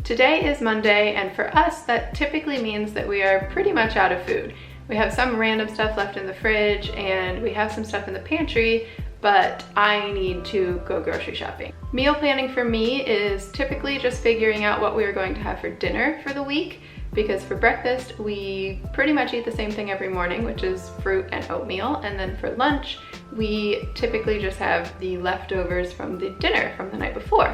Today is Monday, and for us that typically means that we are pretty much out of food. We have some random stuff left in the fridge and we have some stuff in the pantry, but I need to go grocery shopping. Meal planning for me is typically just figuring out what we are going to have for dinner for the week, because for breakfast we pretty much eat the same thing every morning, which is fruit and oatmeal, and then for lunch we typically just have the leftovers from the dinner from the night before.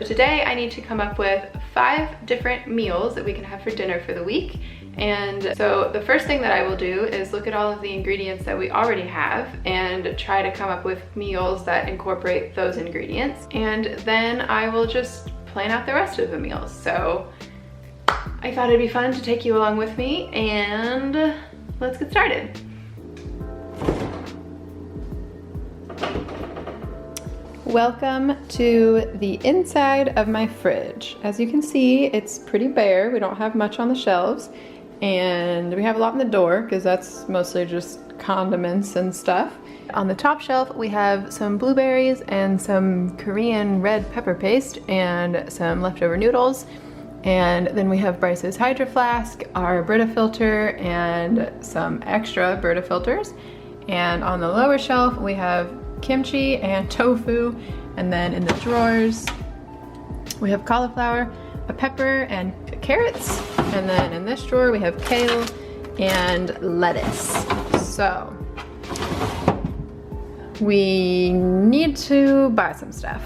So today I need to come up with 5 different meals that we can have for dinner for the week. And so the first thing that I will do is look at all of the ingredients that we already have and try to come up with meals that incorporate those ingredients. And then I will just plan out the rest of the meals. So I thought it'd be fun to take you along with me, and let's get started. Welcome to the inside of my fridge. As you can see, it's pretty bare. We don't have much on the shelves, and we have a lot in the door because that's mostly just condiments and stuff. On the top shelf, we have some blueberries and some Korean red pepper paste and some leftover noodles. And then we have Bryce's Hydro Flask, our Brita filter, and some extra Brita filters. And on the lower shelf, we have kimchi and tofu, and then in the drawers we have cauliflower, a pepper, and carrots, and then in this drawer we have kale and lettuce. So we need to buy some stuff.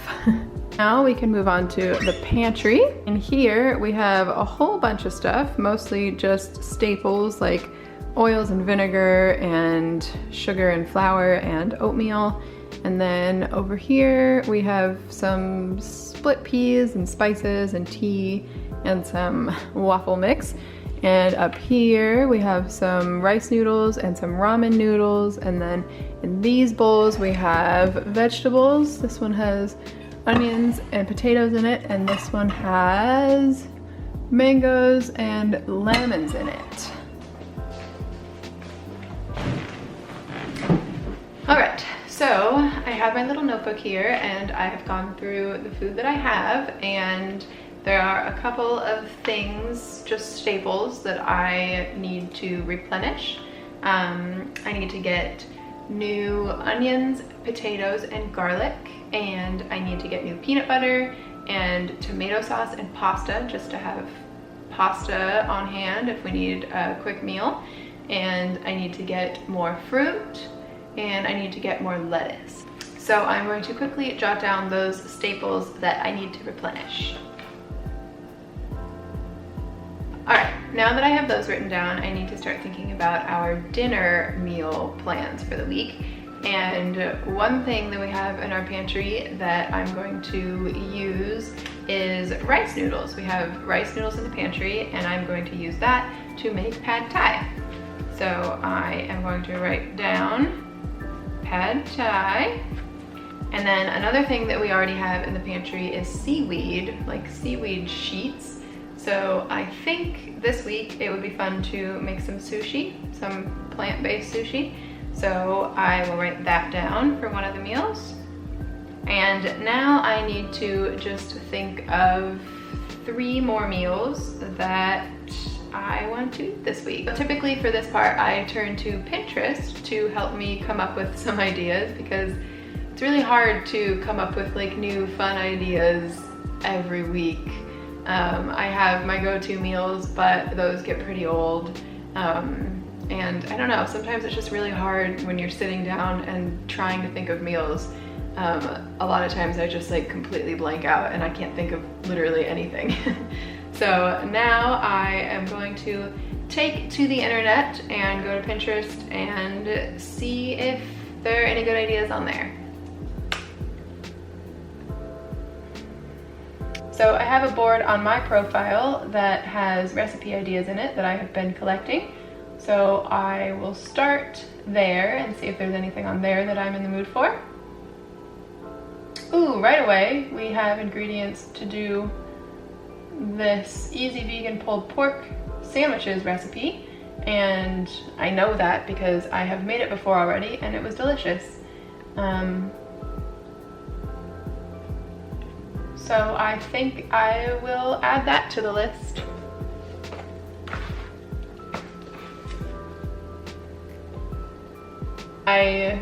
Now we can move on to the pantry, and here we have a whole bunch of stuff, mostly just staples like oils and vinegar and sugar and flour and oatmeal. And then over here we have some split peas and spices and tea and some waffle mix. And up here we have some rice noodles and some ramen noodles. And then in these bowls we have vegetables. This one has onions and potatoes in it, and this one has mangoes and lemons in it. All right. So I have my little notebook here, and I have gone through the food that I have, and there are a couple of things, just staples, that I need to replenish. I need to get new onions, potatoes, and garlic, and I need to get new peanut butter and tomato sauce and pasta, just to have pasta on hand if we need a quick meal. And I need to get more fruit, and I need to get more lettuce. So I'm going to quickly jot down those staples that I need to replenish. All right, now that I have those written down, I need to start thinking about our dinner meal plans for the week. And one thing that we have in our pantry that I'm going to use is rice noodles. We have rice noodles in the pantry, and I'm going to use that to make pad thai. So I am going to write down pad thai. And then another thing that we already have in the pantry is seaweed, like seaweed sheets. So I think this week it would be fun to make some sushi, some plant-based sushi. So I will write that down for one of the meals. And now I need to just think of 3 more meals that I want to eat this week. But typically for this part, I turn to Pinterest to help me come up with some ideas, because it's really hard to come up with like new fun ideas every week. I have my go-to meals, but those get pretty old. And I don't know, sometimes it's just really hard when you're sitting down and trying to think of meals. A lot of times I just like completely blank out and I can't think of literally anything. So now I am going to take to the internet and go to Pinterest and see if there are any good ideas on there. So I have a board on my profile that has recipe ideas in it that I have been collecting. So I will start there and see if there's anything on there that I'm in the mood for. Ooh, right away we have ingredients to do this easy vegan pulled pork sandwiches recipe, and I know that because I have made it before already and it was delicious. So I think I will add that to the list. I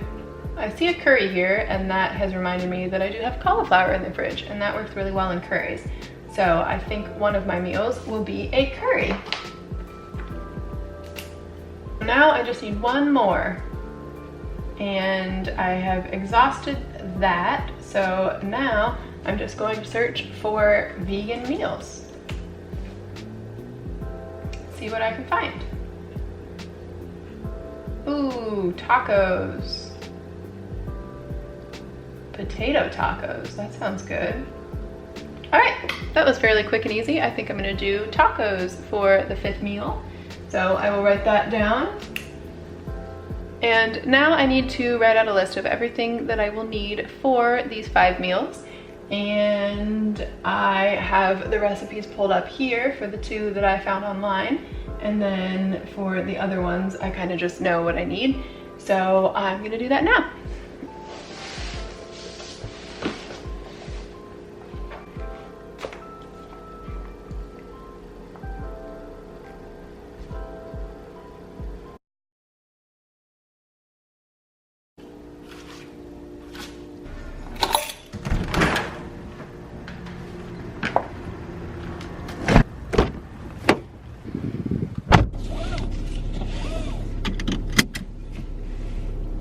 see a curry here, and that has reminded me that I do have cauliflower in the fridge, and that works really well in curries. So I think one of my meals will be a curry. Now I just need one more, and I have exhausted that. So now I'm just going to search for vegan meals. See what I can find. Ooh, tacos. Potato tacos, that sounds good. All right, that was fairly quick and easy. I think I'm gonna do tacos for the 5th meal. So I will write that down. And now I need to write out a list of everything that I will need for these 5 meals. And I have the recipes pulled up here for the 2 that I found online. And then for the other ones, I kind of just know what I need. So I'm gonna do that now.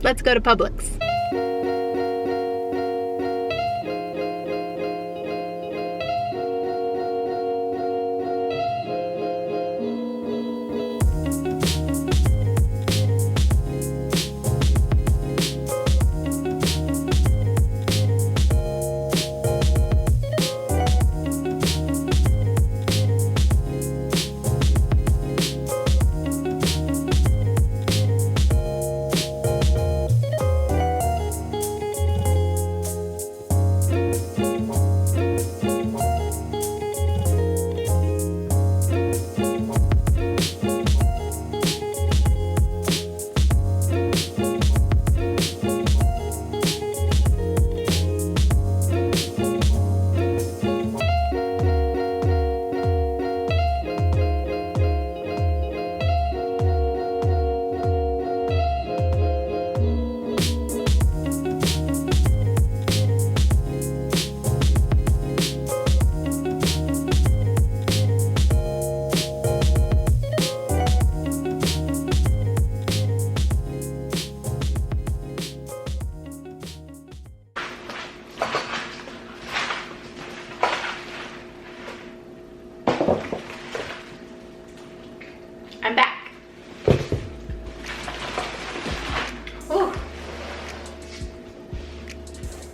Let's go to Publix. I'm back. Ooh.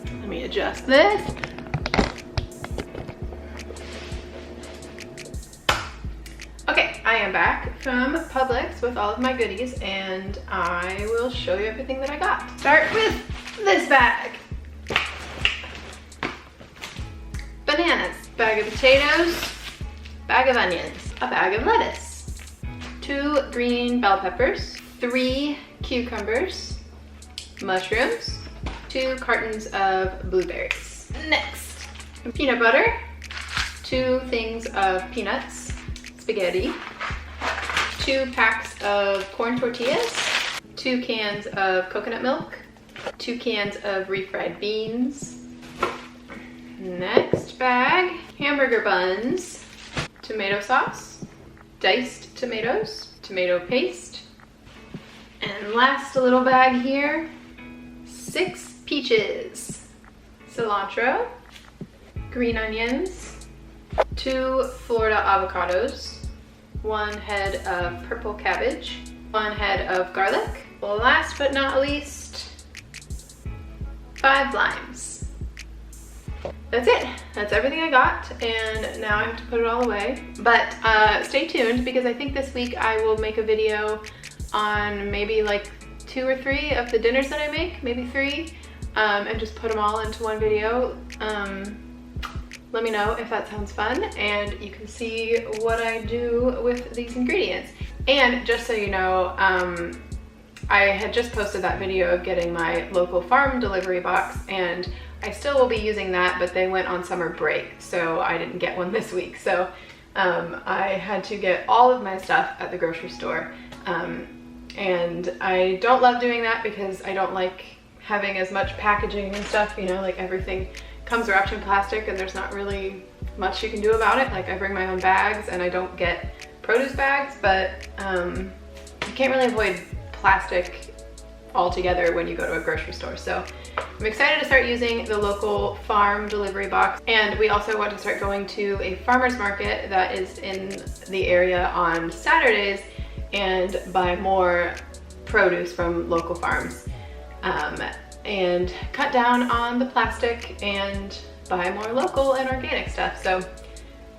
Let me adjust this. Okay, I am back from Publix with all of my goodies, and I will show you everything that I got. Start with this bag. Bananas, bag of potatoes, bag of onions, a bag of lettuce, 2 green bell peppers, 3 cucumbers, mushrooms, 2 cartons of blueberries. Next, peanut butter, 2 things of peanuts, spaghetti, 2 packs of corn tortillas, 2 cans of coconut milk, 2 cans of refried beans. Next bag, hamburger buns, tomato sauce, diced tomatoes, tomato paste, and last little bag here, 6 peaches, cilantro, green onions, 2 Florida avocados, 1 head of purple cabbage, 1 head of garlic. Last but not least, 5 limes. That's it. That's everything I got, and now I have to put it all away. But stay tuned, because I think this week I will make a video on maybe like 2 or 3 of the dinners that I make, maybe 3, and just put them all into one video. Let me know if that sounds fun, and you can see what I do with these ingredients. And just so you know, I had just posted that video of getting my local farm delivery box, and I still will be using that, but they went on summer break, so I didn't get one this week. So I had to get all of my stuff at the grocery store. And I don't love doing that because I don't like having as much packaging and stuff, you know, like everything comes wrapped in plastic and there's not really much you can do about it. Like I bring my own bags and I don't get produce bags, but you can't really avoid plastic altogether when you go to a grocery store. So I'm excited to start using the local farm delivery box, and we also want to start going to a farmer's market that is in the area on Saturdays and buy more produce from local farms, and cut down on the plastic and buy more local and organic stuff. So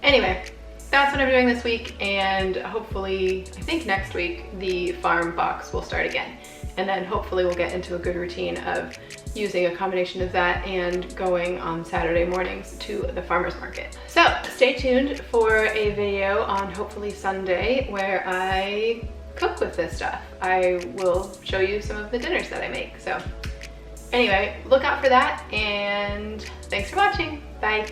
anyway, that's what I'm doing this week, and hopefully, I think next week, the farm box will start again. And then hopefully we'll get into a good routine of using a combination of that and going on Saturday mornings to the farmer's market. So stay tuned for a video on hopefully Sunday where I cook with this stuff. I will show you some of the dinners that I make. So anyway, look out for that, and thanks for watching. Bye.